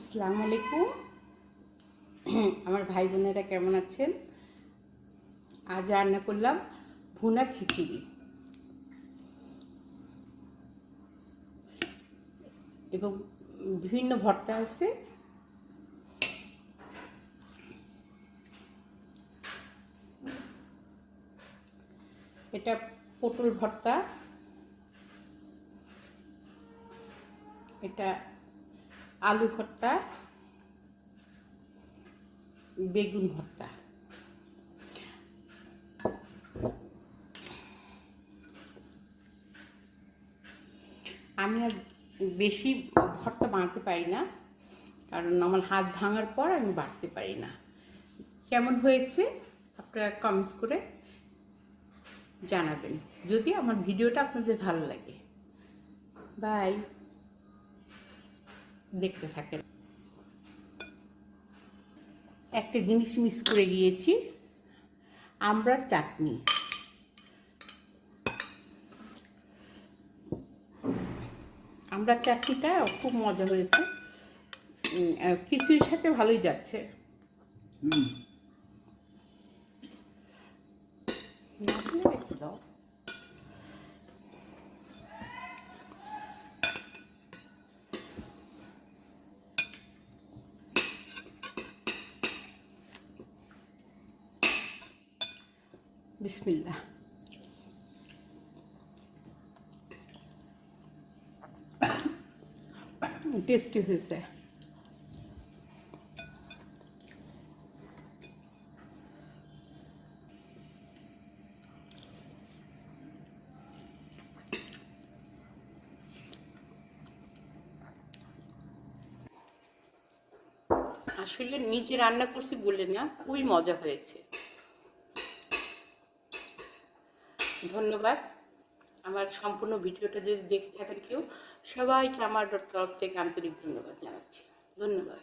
আসসালামু আলাইকুম। আমার ভাই বোনেরা কেমন আছেন? আজ রান্না করলাম ভুনা খিচুড়ি এবং বিভিন্ন ভর্তা আছে। এটা পটল ভর্তা, এটা আলু ভর্তা, বেগুন ভর্তা। আমি আর বেশি ভর্তা বানাতে পারি না, কারণ আমার হাত ভাঙার পর আমি বাড়তে পারি না। কেমন হয়েছে আপনারা কমেন্টস করে জানাবেন, যদি আমার ভিডিওটা আপনাদের ভালো লাগে। বাই, দেখতে থাকেন। একটা জিনিস মিস করে গিয়েছি, আমড়ার চাটনি। আমড়ার চাটনিটা খুব মজা হয়েছে, খিচুড়ির সাথে ভালোই যাচ্ছে। রেখে দাও। বিসমিল্লাহ। টেস্টি হয়েছে। আসলে নিজে রান্না করছি বলে না, খুবই মজা হয়েছে। ধন্যবাদ। আমার সম্পূর্ণ ভিডিওটা যদি দেখে থাকেন কেউ, সবাইকে আমার তরফ থেকে আন্তরিক ধন্যবাদ জানাচ্ছি। ধন্যবাদ।